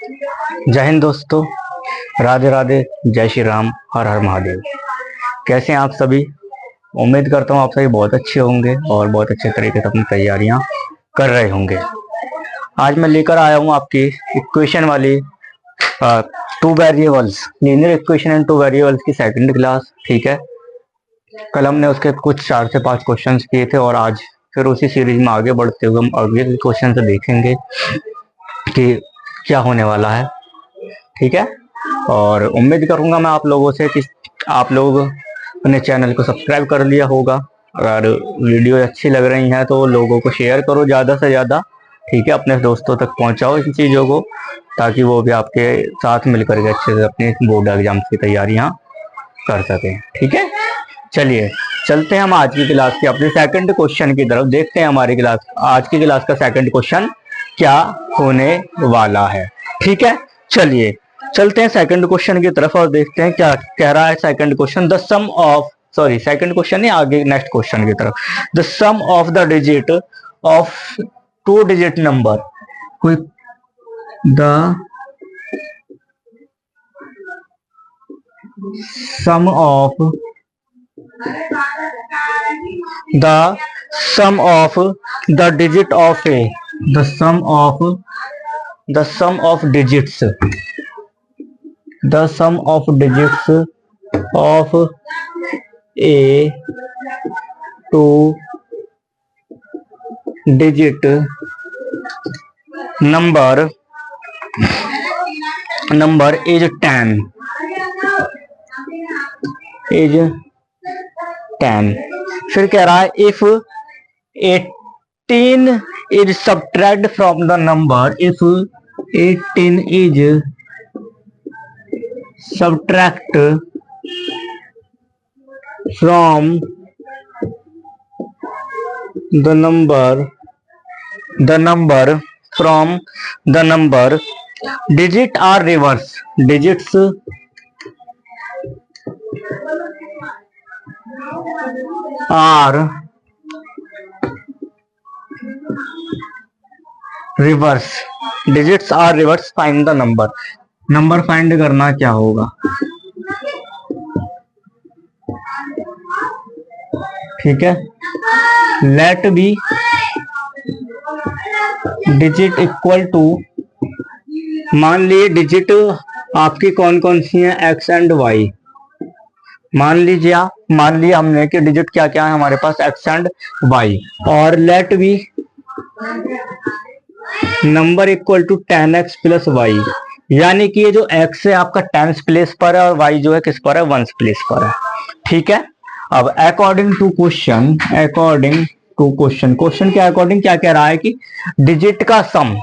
जय हिंद दोस्तों, राधे राधे, जय श्री राम, हर हर महादेव। कैसे हैं आप सभी? उम्मीद करता हूँ आप सभी बहुत अच्छे होंगे और बहुत अच्छे तरीके से अपनी तैयारियां कर रहे होंगे। आज मैं लेकर आया हूँ आपकी इक्वेशन वाली two variables, linear equation and two variables की सेकंड क्लास। ठीक है, कल हमने उसके कुछ 4 से 5 क्वेश्चन किए थे और आज फिर उसी सीरीज में आगे बढ़ते हुए हम अगले क्वेश्चन से देखेंगे कि क्या होने वाला है। ठीक है, और उम्मीद करूंगा मैं आप लोगों से कि आप लोग अपने चैनल को सब्सक्राइब कर लिया होगा। अगर वीडियो अच्छी लग रही है तो लोगों को शेयर करो ज़्यादा से ज़्यादा। ठीक है, अपने दोस्तों तक पहुंचाओ इन चीज़ों को, ताकि वो भी आपके साथ मिलकर के अच्छे से अपनी बोर्ड एग्जाम्स की तैयारियां कर सकें। ठीक है, चलिए चलते हैं हम आज की क्लास के अपने सेकंड क्वेश्चन की तरफ। देखते हैं हमारी क्लास, आज की क्लास का सेकंड क्वेश्चन क्या होने वाला है। ठीक है, चलिए चलते हैं सेकंड क्वेश्चन की तरफ और देखते हैं क्या कह रहा है second question. The sum of, sorry second question नहीं, आगे नेक्स्ट क्वेश्चन की तरफ। The sum of the digit of 2 digit number with the sum of the digit of a the sum of digits of a 2 digit number is 10 फिर कह रहा है if 18 is subtract from the number, if 18 is subtract from the number digit are reverse, digits are reverse, find the number find करना क्या होगा। ठीक है, let be digit equal to, मान लिए डिजिट आपकी कौन कौन सी है, एक्स एंड वाई। मान लिया हमने कि डिजिट क्या क्या है हमारे पास, एक्स एंड वाई। और let be number equal to 10x plus y, यानी कि ये जो x है आपका 10s प्लेस पर है और y जो है किस पर है, 1s प्लेस पर है। ठीक है, अब अकॉर्डिंग टू क्वेश्चन के अकॉर्डिंग क्या कह रहा है कि डिजिट का सम,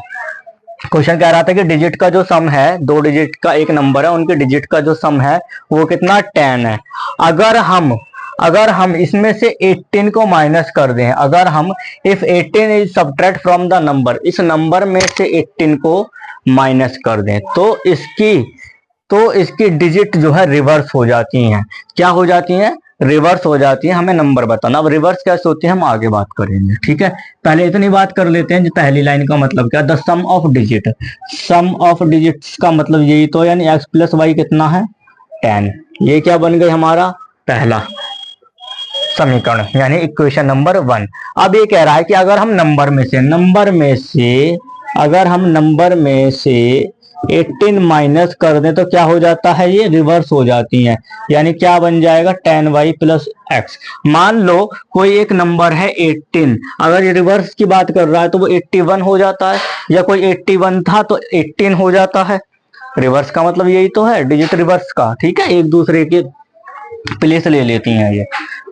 क्वेश्चन कह रहा था कि डिजिट का जो सम है, 2 डिजिट का एक नंबर है, उनके डिजिट का जो सम है वो कितना, 10 है। अगर हम इसमें से 18 को माइनस कर दें, अगर हम if 18 is subtract from the number, इस नंबर में से 18 को माइनस कर दें तो इसकी डिजिट जो है रिवर्स हो जाती हैं। क्या हो जाती हैं, रिवर्स हो जाती है। हमें नंबर बताना, अब रिवर्स कैसे होती है हम आगे बात करेंगे। ठीक है, पहले इतनी बात कर लेते हैं, जो पहली लाइन का मतलब क्या, द सम ऑफ डिजिट्स का मतलब यही तो, यानी x प्लस वाई कितना है, 10। ये क्या बन गई हमारा पहला समीकरण, यानी इक्वेशन नंबर 1। अब ये कह रहा है कि अगर हम नंबर में से 18 माइनस कर दें तो क्या हो जाता है, ये रिवर्स हो जाती हैं। यानी क्या बन जाएगा, 10y प्लस एक्स। मान लो कोई एक नंबर है 18, अगर ये रिवर्स की बात कर रहा है तो वो 81 हो जाता है, या कोई 81 था तो 18 हो जाता है। रिवर्स का मतलब यही तो है, डिजिट रिवर्स का। ठीक है, एक दूसरे के प्लेस ले लेती हैं ये।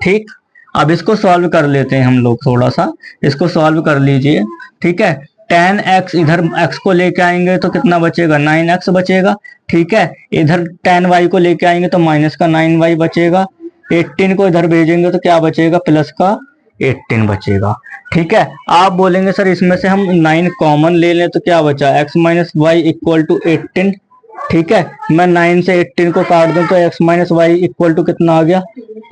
ठीक, अब इसको सॉल्व कर लेते हैं हम लोग, थोड़ा सा इसको सॉल्व कर लीजिए। ठीक है, 10x, इधर x को लेके आएंगे तो कितना बचेगा, 9x बचेगा। ठीक है, इधर 10y को लेके आएंगे तो माइनस का 9y बचेगा। 18 को इधर भेजेंगे तो क्या बचेगा, प्लस का 18 बचेगा। ठीक है, आप बोलेंगे सर इसमें से हम 9 कॉमन ले लें तो क्या बचा, x minus y equal to 18। ठीक है, मैं 9 से 18 को काट दूं तो x minus y equal to कितना आ गया,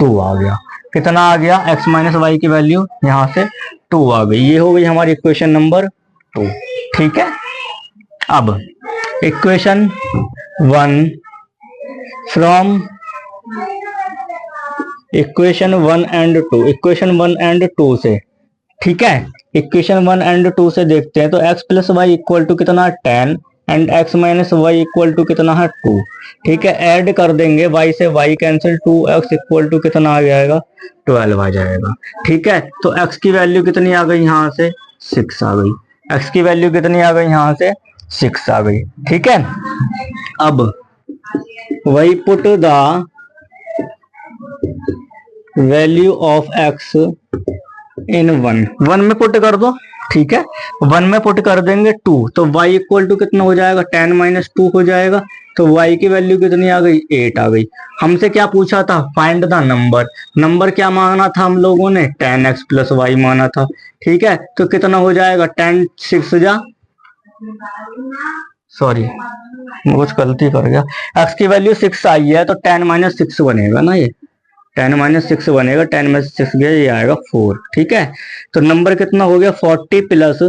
2 आ गया। कितना आ गया, x माइनस वाई की वैल्यू यहाँ से 2 आ गई। ये हो गई हमारी इक्वेशन नंबर 2। ठीक है, अब equation 1 from equation 1 and 2, equation 1 and 2 से, ठीक है। इक्वेशन 1 एंड 2 से देखते हैं तो x plus y equal to कितना 10 and x minus y equal to कितना है 2, ठीक है। ऐड कर देंगे y से y cancel, 2x equal to कितना आ जाएगा 12 आ जाएगा, ठीक है। तो x की वैल्यू कितनी आ गई यहाँ से 6 आ गई, x की वैल्यू कितनी आ गई यहाँ से 6 आ गई, ठीक है। अब वही put the value of x इन 1 में पुट कर दो, ठीक है। 1 में पुट कर देंगे 2, तो y इक्वल टू कितना हो जाएगा 10 माइनस 2 हो जाएगा। तो y की वैल्यू कितनी आ गई 8 आ गई। हमसे क्या पूछा था, फाइंड द नंबर, नंबर क्या मांगना था हम लोगों ने 10x प्लस वाई मांगना था, ठीक है। तो कितना हो जाएगा 10 6 जा, सॉरी मैं कुछ गलती कर गया, x की वैल्यू 6 आई है तो 10 माइनस 6 बनेगा ना, ये 10 माइनस 6 बनेगा, 10 में 6 गया ये आएगा 4, ठीक है। तो नंबर कितना हो गया 40 प्लस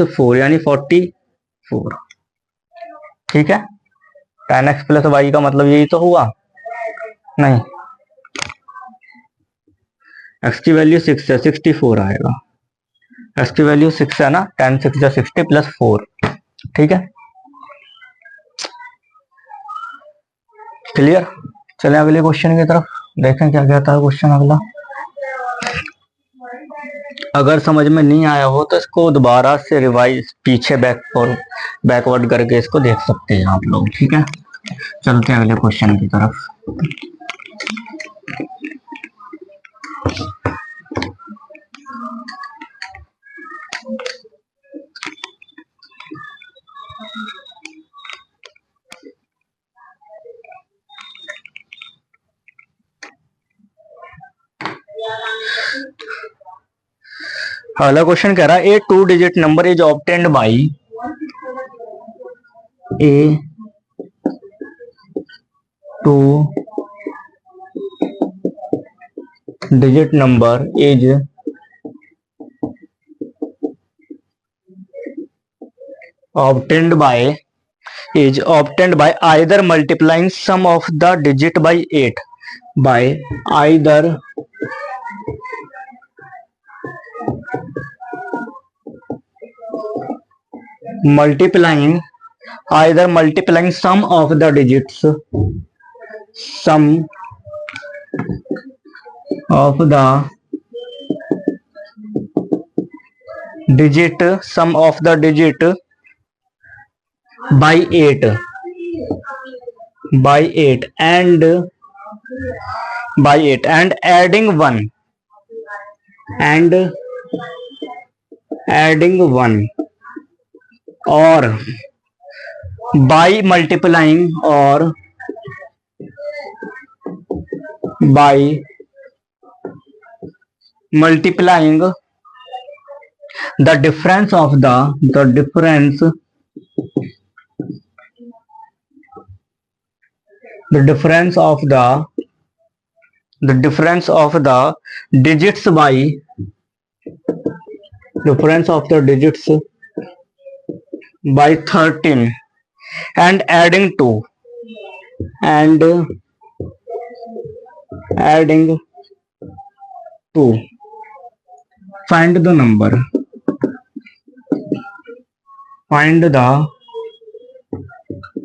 4 यानी 44, ठीक है। 10x प्लस वाई का मतलब यही तो हुआ, नहीं x की वैल्यू 6 है 64 आएगा, x की वैल्यू 6 है ना, 10 6 जा 60 प्लस 4, ठीक है। क्लियर। चले अगले क्वेश्चन की तरफ देखें क्या कहता है क्वेश्चन अगला। अगर समझ में नहीं आया हो तो इसको दोबारा से रिवाइज पीछे बैकवर्ड करके इसको देख सकते हैं आप लोग, ठीक है। चलते हैं अगले क्वेश्चन की तरफ। अगला क्वेश्चन कह रहा है ए 2 digit number is obtained by A 2 digit number is obtained by either multiplying sum of the digit by 8 by either multiplying sum of the digits by 8 and adding 1 or by multiplying the difference of the digits by 13 and adding 2 find the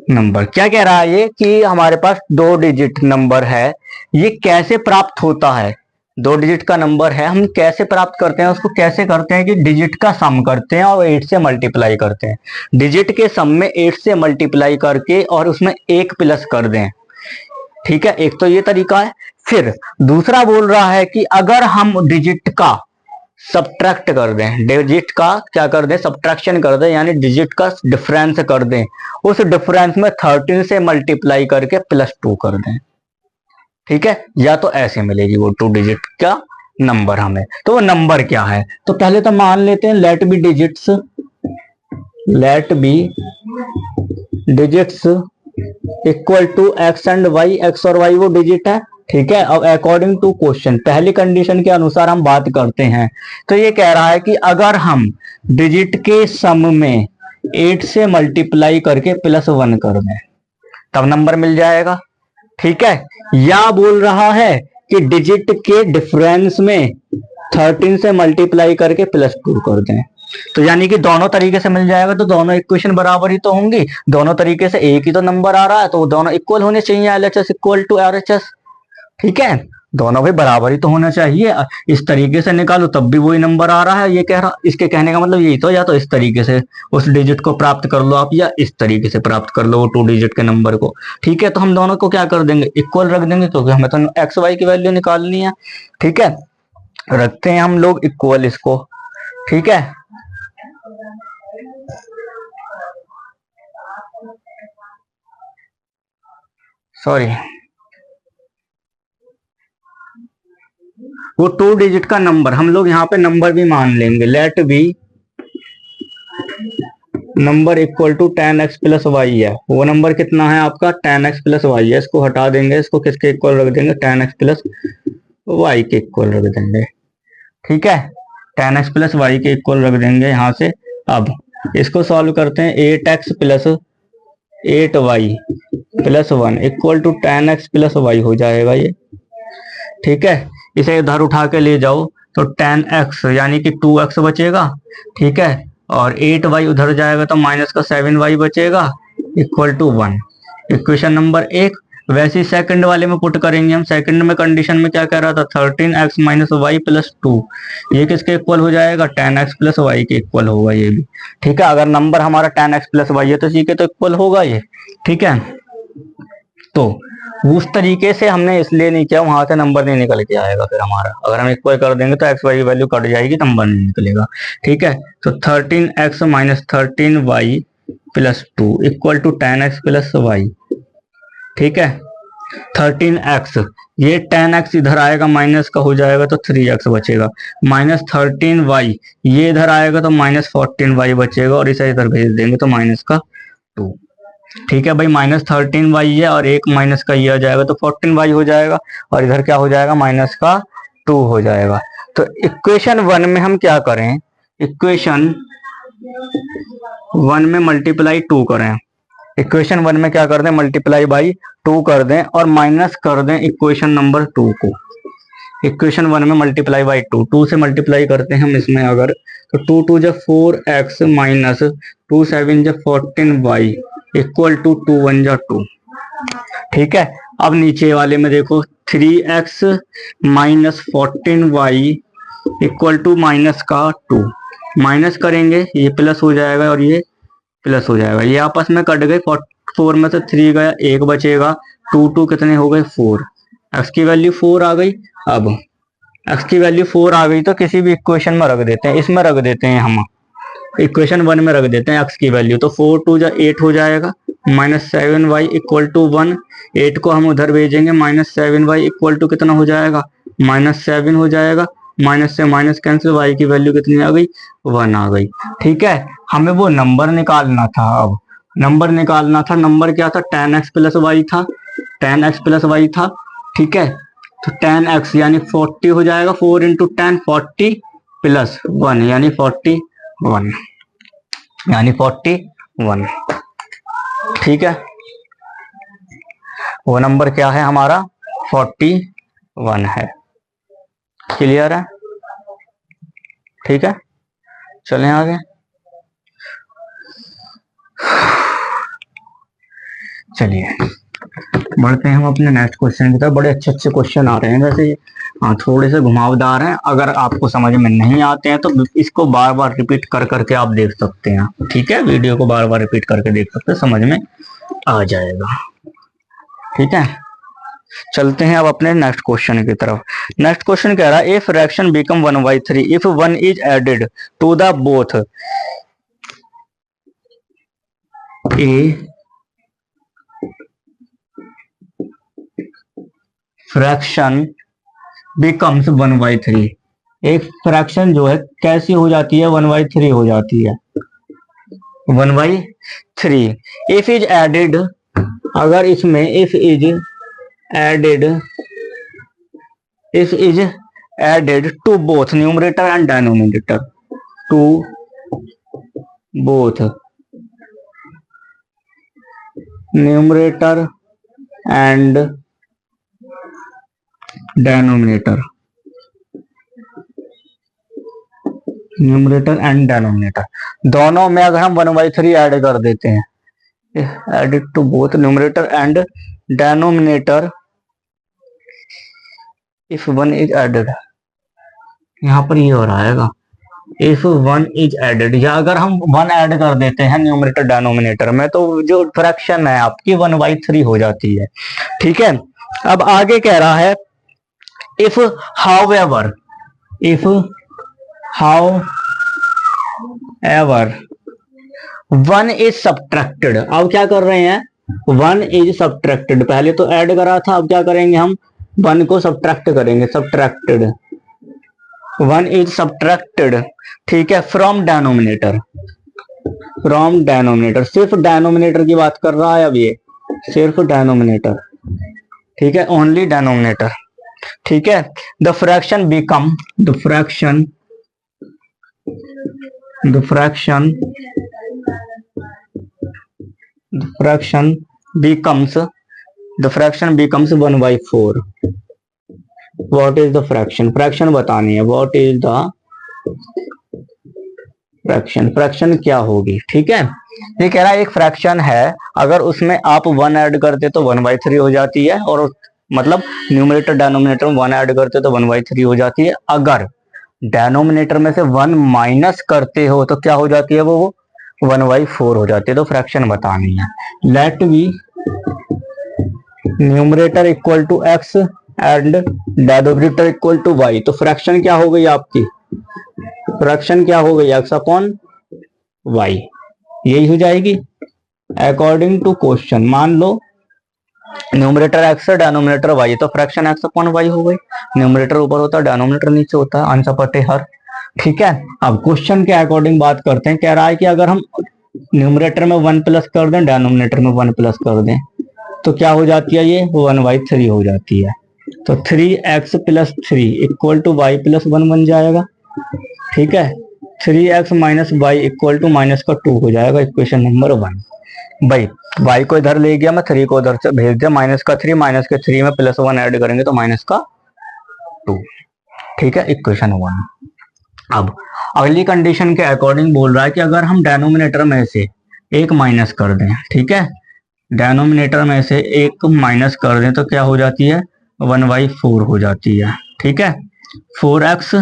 number, क्या कह रहा है ये कि हमारे पास 2 digit number है, ये कैसे प्राप्त होता है। 2 डिजिट का नंबर है, हम कैसे प्राप्त करते हैं उसको, कैसे करते हैं कि डिजिट का सम करते हैं और 8 से मल्टीप्लाई करते हैं। डिजिट के सम में 8 से मल्टीप्लाई करके और उसमें 1 प्लस कर दें, ठीक है। एक तो ये तरीका है। फिर दूसरा बोल रहा है कि अगर हम डिजिट का सब्ट्रैक्ट कर दें, डिजिट का क्या कर दें सब्ट्रैक्शन कर दें, यानी डिजिट का डिफरेंस कर दें, उस डिफरेंस में 13 से मल्टीप्लाई करके +2 कर दें, ठीक है। या तो ऐसे मिलेगी वो 2 डिजिट का नंबर हमें। तो वो नंबर क्या है, तो पहले तो मान लेते हैं let be digits equal to x and y, x और वाई वो डिजिट है, ठीक है। अब अकॉर्डिंग टू क्वेश्चन पहली कंडीशन के अनुसार हम बात करते हैं। तो ये कह रहा है कि अगर हम डिजिट के सम में 8 से मल्टीप्लाई करके +1 कर दें, तब नंबर मिल जाएगा। ठीक है, या बोल रहा है कि डिजिट के डिफरेंस में 13 से मल्टीप्लाई करके +2 कर दें, तो यानी कि दोनों तरीके से मिल जाएगा, तो दोनों इक्वेशन बराबर ही तो होंगी। दोनों तरीके से एक ही तो नंबर आ रहा है, तो दोनों इक्वल होने चाहिए, LHS इक्वल टू RHS। ठीक है, दोनों भी बराबर ही तो होना चाहिए। इस तरीके से निकालो तब भी वही नंबर आ रहा है, ये कह रहा, इसके कहने का मतलब यही तो, या तो इस तरीके से उस डिजिट को प्राप्त कर लो आप, या इस तरीके से प्राप्त कर लो वो 2 डिजिट के नंबर को। ठीक है, तो हम दोनों को क्या कर देंगे, इक्वल रख देंगे, क्योंकि हमें तो एक्स वाई की वैल्यू निकालनी है। ठीक है, रखते हैं हम लोग इक्वल इसको। ठीक है, सॉरी, वो 2 डिजिट का नंबर हम लोग यहाँ पे नंबर भी मान लेंगे, let be number equal to 10x plus y है। वो नंबर कितना है आपका, 10x प्लस वाई है। इसको हटा देंगे, इसको किसके इक्वल रख देंगे, 10x प्लस वाई के इक्वल रख देंगे। ठीक है, 10x प्लस वाई के इक्वल रख देंगे यहाँ से। अब इसको सॉल्व करते हैं, 8x plus 8y plus 1 equal to 10x plus y हो जाएगा ये। ठीक है, इसे इधर उठा के ले जाओ तो 10x यानी कि 2x बचेगा। ठीक है, और 8y उधर जाएगा तो माइनस का 7y बचेगा इक्वल टू 1। Equation number 1। वैसे ही सेकंड वाले में पुट करेंगे हम। सेकंड में कंडीशन में क्या कह रहा था, 13x माइनस वाई प्लस 2, ये किसके इक्वल हो जाएगा, 10x प्लस वाई के इक्वल होगा ये भी। ठीक है, अगर नंबर हमारा 10x प्लस वाई है तो इसी के तो इक्वल होगा ये। ठीक है, तो उस तरीके से हमने इसलिए नहीं किया, वहां से नंबर नहीं निकल के आएगा फिर हमारा। अगर हम इक्वल कर देंगे तो एक्स वाई की वैल्यू कट जाएगी, नंबर नहीं निकलेगा। ठीक है, तो 13x minus 13y plus 2 equal to 10x plus y. ठीक है, 13x, ये 10x इधर आएगा माइनस का हो जाएगा तो 3x बचेगा, माइनस 13y ये इधर आएगा तो माइनस 14y बचेगा, और इसे इधर भेज देंगे तो माइनस का 2। ठीक है भाई, माइनस 13y है और एक माइनस का ये आ जाएगा तो 14y हो जाएगा, और इधर क्या हो जाएगा, माइनस का 2 हो जाएगा। तो इक्वेशन 1 में हम क्या करें, इक्वेशन 1 में मल्टीप्लाई 2 करें। इक्वेशन 1 में क्या कर दें, मल्टीप्लाई बाई 2 कर दें और माइनस कर दें इक्वेशन नंबर 2 को। इक्वेशन 1 में मल्टीप्लाई बाई 2, 2 से मल्टीप्लाई करते हैं हम इसमें अगर, तो 2 2 जब 4x माइनस 2 7 जब 14y इक्वल टू 2 1 जा 2। ठीक है, अब नीचे वाले में देखो, 3x minus 14y equal to minus का 2, माइनस करेंगे ये प्लस हो जाएगा और ये प्लस हो जाएगा, ये आपस में कट गए, 4 में से 3 गया, 1 बचेगा, 2 2 कितने हो गए 4, x की वैल्यू 4 आ गई। अब x की वैल्यू 4 आ गई तो किसी भी इक्वेशन में रख देते हैं, इसमें रख देते हैं हम, इक्वेशन 1 में रख देते हैं x की वैल्यू, तो 4 2 जा 8 हो जाएगा, माइनस 7y इक्वल टू 1, 8 को हम उधर भेजेंगे, माइनस 7y इक्वल टू कितना हो जाएगा, माइनस 7 हो जाएगा, माइनस से माइनस कैंसिल, y की वैल्यू कितनी आ गई, 1 आ गई। ठीक है, हमें वो नंबर निकालना था। अब नंबर निकालना था, नंबर क्या था, 10x प्लस वाई था, 10x प्लस वाई था। ठीक है, तो 10x यानी 40 हो जाएगा, 4 इंटू 10 40 प्लस 1 यानी 41, यानी 41। ठीक है, वो नंबर क्या है हमारा, 41 है। क्लियर है, ठीक है, चलें आगे। चलिए बढ़ते हैं हम अपने नेक्स्ट क्वेश्चन की तरफ। बड़े अच्छे अच्छे क्वेश्चन आ रहे हैं वैसे, हाँ थोड़े से घुमावदार हैं, अगर आपको समझ में नहीं आते हैं तो इसको बार बार रिपीट कर करके आप देख सकते हैं। ठीक है, वीडियो को बार बार रिपीट करके देख सकते हैं, समझ में आ जाएगा। ठीक है, चलते हैं अब अपने नेक्स्ट क्वेश्चन की तरफ। नेक्स्ट क्वेश्चन कह रहा है, a fraction become 1/3 if 1 is added to the both a fraction becomes 1/3। एक फ्रैक्शन जो है कैसी हो जाती है, 1/3 हो जाती है, 1/3। इफ इज एडेड, अगर इसमें if is added to both numerator and denominator, to both numerator and denominator, numerator and denominator दोनों में अगर हम 1/3 ऐड कर देते हैं, added to both numerator and denominator if one is added, यहाँ पर ये हो रहा है इफ वन इज एडेड, या अगर हम वन ऐड कर देते हैं न्यूमरेटर डेनोमिनेटर में तो जो फ्रैक्शन है आपकी 1/3 हो जाती है। ठीक है, अब आगे कह रहा है if however, if however one is subtracted, अब क्या कर रहे हैं, वन इज सब्ट्रैक्टेड, पहले तो ऐड करा था, अब क्या करेंगे हम, वन को सब्ट्रैक्ट करेंगे, सब्ट्रैक्टेड, वन इज सब्ट्रैक्टेड, ठीक है, फ्रॉम डेनोमिनेटर, फ्रॉम डेनोमिनेटर, सिर्फ डेनोमिनेटर की बात कर रहा है अब ये, सिर्फ डेनोमिनेटर, ठीक है, ओनली डेनोमिनेटर, ठीक है, the fraction become, the fraction becomes 1/4, what is the fraction बतानी है, what is the फ्रैक्शन क्या होगी। ठीक है, ये कह रहा है एक फ्रैक्शन है, अगर उसमें आप 1 ऐड करते तो 1/3 हो जाती है, और मतलब न्यूमरेटर डेनोमिनेटर में 1 ऐड करते तो 1/3 हो जाती है, अगर डेनोमिनेटर में से 1 माइनस करते हो तो क्या हो जाती है, वो 1/4 हो जाती है। तो फ्रैक्शन बतानी है, let be numerator equal to x and denominator equal to y, तो फ्रैक्शन क्या हो गई आपकी, फ्रैक्शन क्या हो गई, x अपॉन y, यही हो जाएगी अकॉर्डिंग टू क्वेश्चन। मान लो न्यूमरेटर x है, डेनोमिनेटर y, तो फ्रैक्शन x अपॉन y हो गई, न्यूमरेटर ऊपर होता है, डेनोमिनेटर नीचे होता है, आंसर पटे हर। ठीक है, अब क्वेश्चन के अकॉर्डिंग बात करते हैं, कह रहा है कि अगर हम न्यूमरेटर में 1 प्लस कर दें, डेनोमिनेटर में 1 प्लस कर दें, तो क्या हो जाती है, ये 1/3 हो जाती है, तो 3x plus 3 equal to y plus 1 बन जाएगा। ठीक है, 3x minus y equal to -2 हो जाएगा, इक्वेशन नंबर 1। भाई y को इधर ले गया मैं, 3 को उधर से भेज दिया, -3, -3 में +1 ऐड करेंगे तो -2। ठीक है, इक्वेशन 1। अब अगली कंडीशन के अकॉर्डिंग बोल रहा है कि अगर हम डेनोमिनेटर में से एक माइनस कर दें, ठीक है, डेनोमिनेटर में से एक माइनस कर दें तो क्या हो जाती है, 1/4 हो जाती है। ठीक है, 4x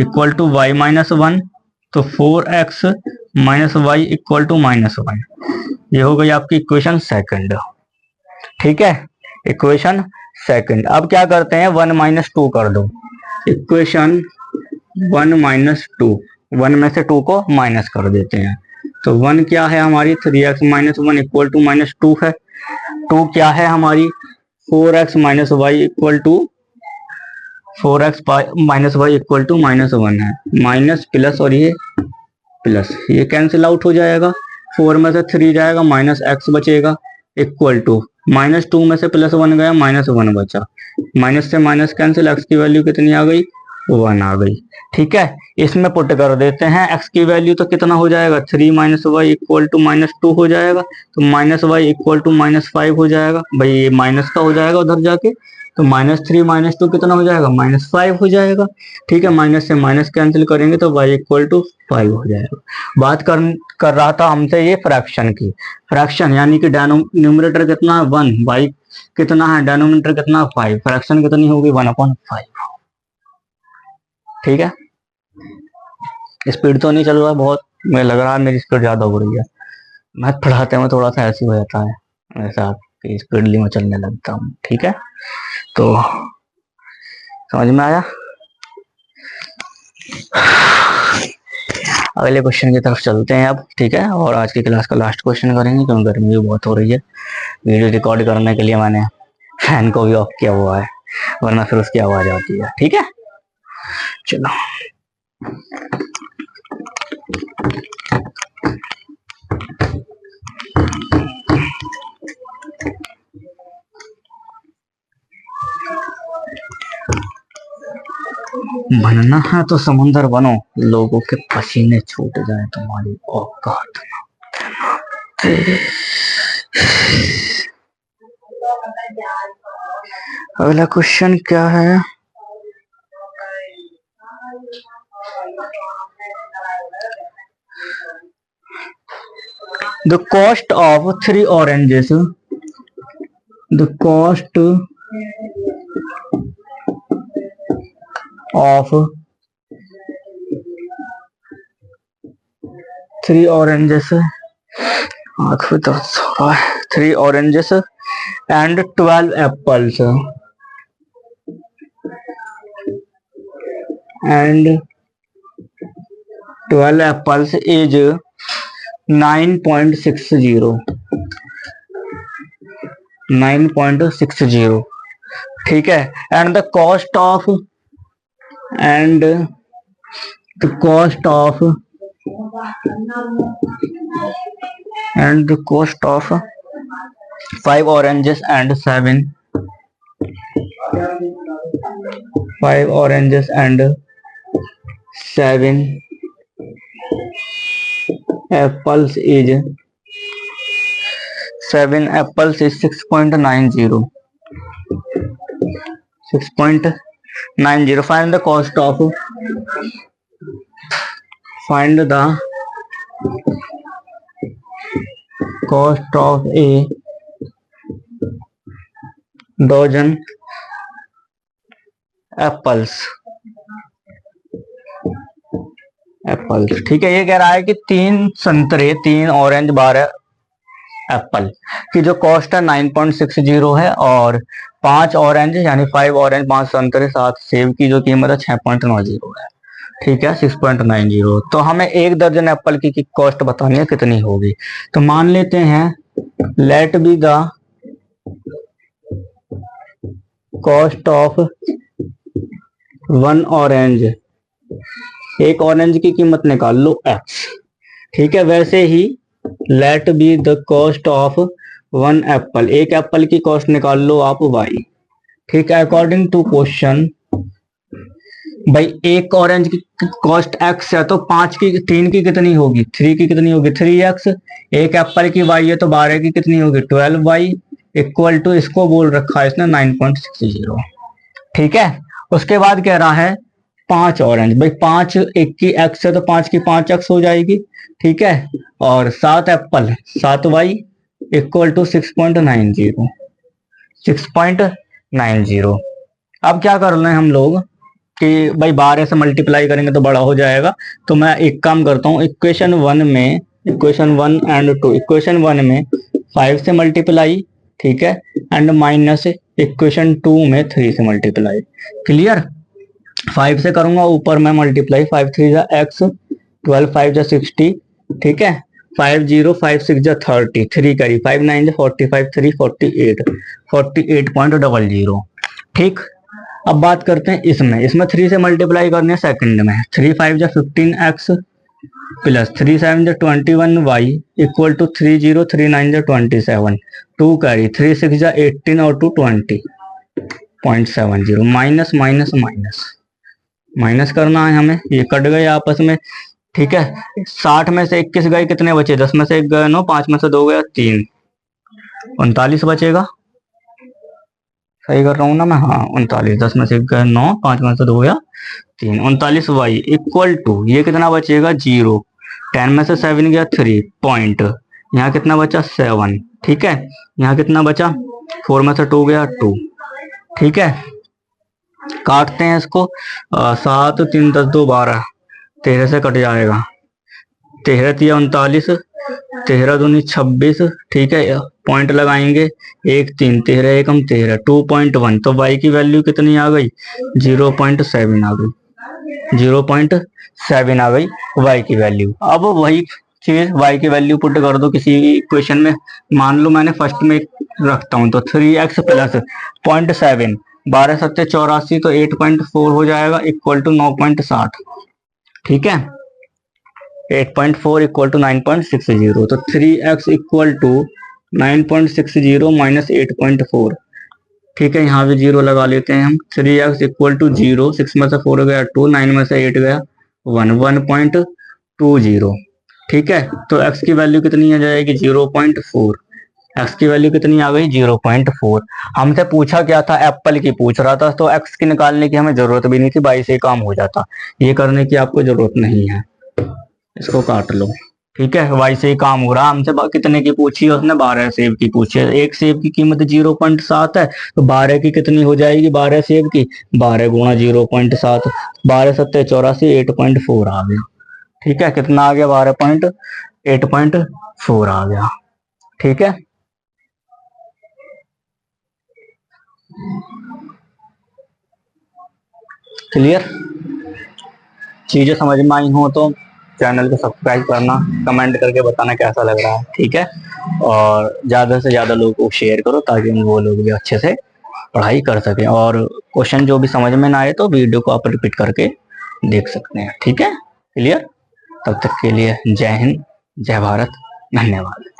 equal to y minus 1, तो 4x minus y equal to -1, ये हो गई आपकी इक्वेशन सेकंड। ठीक है, इक्वेशन सेकंड। अब क्या करते हैं, 1 - 2 कर दो, इक्वेशन 1 - 2, 1 में से 2 को माइनस कर देते हैं, तो 1 क्या है हमारी, 3x माइनस 1 इक्वल टू -2 है, 2 क्या है हमारी, 4x minus y equal to 4x minus y equal to -1 है, माइनस प्लस और ये प्लस, ये कैंसिल आउट हो जाएगा, 4 में से 3 जाएगा, -x बचेगा, इक्वल टू -2 में से +1 गया, -1 बचा, माइनस से माइनस कैंसिल, x की वैल्यू कितनी आ गई, 1 आ गई। ठीक है, इसमें पुट कर देते हैं, x की वैल्यू तो कितना हो जाएगा, 3 - y इक्वल टू -2 हो जाएगा, तो -y इक्वल टू -5 हो जाएगा, भाई ये माइनस का हो जाएगा उधर जाके, तो -3 - 2 कितना हो जाएगा, -5 हो जाएगा। ठीक है, माइनस से माइनस कैंसिल करेंगे तो y इक्वल टू 5 हो जाएगा। बात कर रहा था हमसे ये फ्रैक्शन की, फ्रैक्शन यानी कि न्यूमरेटर कितना है 1, y कितना है, डेनोमिनेटर कितना 5, फ्रैक्शन कितनी होगी 1/5। ठीक है, स्पीड तो नहीं चल रहा है बहुत, मुझे लग रहा है मेरी स्पीड ज्यादा हो रही है, मैथ पढ़ाते में थोड़ा सा ऐसे हो जाता है, ऐसा आपकी स्पीडली में चलने लगता हूँ। ठीक है, तो समझ में आया। अगले क्वेश्चन की तरफ चलते हैं अब। ठीक है, और आज की क्लास का लास्ट क्वेश्चन करेंगे क्योंकि गर्मी भी बहुत हो रही है। वीडियो रिकॉर्ड करने के लिए मैंने फैन को भी ऑफ किया हुआ है, वरना फिर उसकी आवाज आती है। ठीक है, चलो बनना है तो समुंदर बनो, लोगों के पसीने छूट जाए तुम्हारी औकात। अगला क्वेश्चन क्या है? The cost of 3 oranges. The cost of 3 oranges. 3 oranges and 12 apples. And 12 apples is 9.60. 9.60. ठीक है. And the cost of 5 oranges and 7 apples is 6.90. 6.90. Find the cost of a dozen apples. ठीक है. ये कह रहा है कि 3 संतरे, 3 ऑरेंज, 12 एप्पल की जो कॉस्ट है 9.60 है और 5 ऑरेंज यानी 5 ऑरेंज, 5 संतरे, 7 सेब की जो कीमत है 6.90 है. ठीक है, 6.90. तो हमें 1 दर्जन एप्पल की कॉस्ट बतानी है कितनी होगी. तो मान लेते हैं let be the cost of 1 orange. एक ऑरेंज की कीमत निकाल लो x. ठीक है. वैसे ही let be the cost of 1 apple. एक एप्पल की कॉस्ट निकाल लो आप y. ठीक है. अकॉर्डिंग टू क्वेश्चन भाई एक ऑरेंज की कॉस्ट x है तो 3 की कितनी होगी, 3 की कितनी होगी 3x. एक एप्पल की y है तो 12 की कितनी होगी 12y इक्वल टू इसको बोल रखा है इसने 9.60. ठीक है. उसके बाद कह रहा है 5 ऑरेंज. भाई 5 एक की x है तो 5 की 5x हो जाएगी. ठीक है. और 7 एप्पल 7y इक्वल टू 6.90. 6.90. अब क्या कर रहे हैं हम लोग कि भाई 12 से मल्टीप्लाई करेंगे तो बड़ा हो जाएगा. तो मैं एक काम करता हूँ, इक्वेशन 1 एंड 2. इक्वेशन 1 में 5 से मल्टीप्लाई. ठीक है. एंड माइनस इक्वेशन 2 में 3 से मल्टीप्लाई. क्लियर. 5 से करूंगा ऊपर में मल्टीप्लाई. 5 3 जा x, 12 5 जा 60. ठीक है. 5 0 5 6 जा 30. 3 करी 5 9 जा 45 3 48. 48.00. ठीक. अब बात करते हैं इसमें 3 से मल्टीप्लाई करने सेकंड में. 3 5 जा 15x प्लस 3 7 जा 21y इक्वल टू 3 0 3 9 जा 27. 2 करी 3 6 जा 18 और 2 20.70. माइनस माइनस माइनस माइनस करना है हमें. ये कट गए आपस में. ठीक है. 60 में से 21 गए कितने बचे, 10 में से 1 गए 9, 5 में से 2 गया 3, 39 बचेगा. सही कर रहा हूँ ना मैं. हाँ 39. 10 में से 1 गया 9, 5 में से 2 गया 3. 39y इक्वल टू ये कितना बचेगा 0. 10 में से 7 गया 3 पॉइंट. यहाँ कितना बचा 7. ठीक है. यहाँ कितना बचा 4 में से 2 गया 2. ठीक है. काटते हैं इसको. 7 3 10 2 12. 13 से कट जाएगा. 13 3 39. 13 दूनी 26. ठीक है. पॉइंट लगाएंगे 1 3 13 1 13 2.1. तो y की वैल्यू कितनी आ गई 0.7 आ गई. 0.7 आ गई y की वैल्यू. अब वही चीज y की वैल्यू पुट कर दो किसी इक्वेशन में. मान लो मैंने फर्स्ट में रखता हूं तो 3x प्लस 0.7 12 7 84 तो 8.4 हो जाएगा इक्वल टू 9.60. ठीक है. 8.4 इक्वल टू 9.60. तो 3x इक्वल टू 9.60 माइनस 8.4. ठीक है. यहाँ भी 0 लगा लेते हैं हम. 3x equal to 0. 6 में से 4 गया 2, 9 में से 8 गया 1, 1.20. ठीक है. तो x की वैल्यू कितनी आ जाएगी 0.4. एक्स की वैल्यू कितनी आ गई 0.4। हमसे पूछा क्या था, एप्पल की पूछ रहा था, तो एक्स की निकालने की हमें जरूरत भी नहीं थी, 22 से काम हो जाता। ये करने की आपको जरूरत नहीं है, इसको काट लो। ठीक है, वाई से ही काम हो रहा है। हमसे कितने की पूछी है उसने, 12 सेब की पूछी है। एक सेब की कीमत 0.7 है, तो 12 की कितनी हो जाएगी, 12 सेब की 12 गुणा 0.7, 12 7 84, 8.4 आ गया। ठीक है, कितना आ गया, 8.4 आ गया। ठीक है, क्लियर। चीजें समझ में आई हो तो चैनल को सब्सक्राइब करना, कमेंट करके बताना कैसा लग रहा है। ठीक है, और ज्यादा से ज्यादा लोगों को शेयर करो ताकि वो लोग भी अच्छे से पढ़ाई कर सकें, और क्वेश्चन जो भी समझ में ना आए तो वीडियो को आप रिपीट करके देख सकते हैं। ठीक है, क्लियर। तब तक के लिए जय हिंद, जय भारत, धन्यवाद।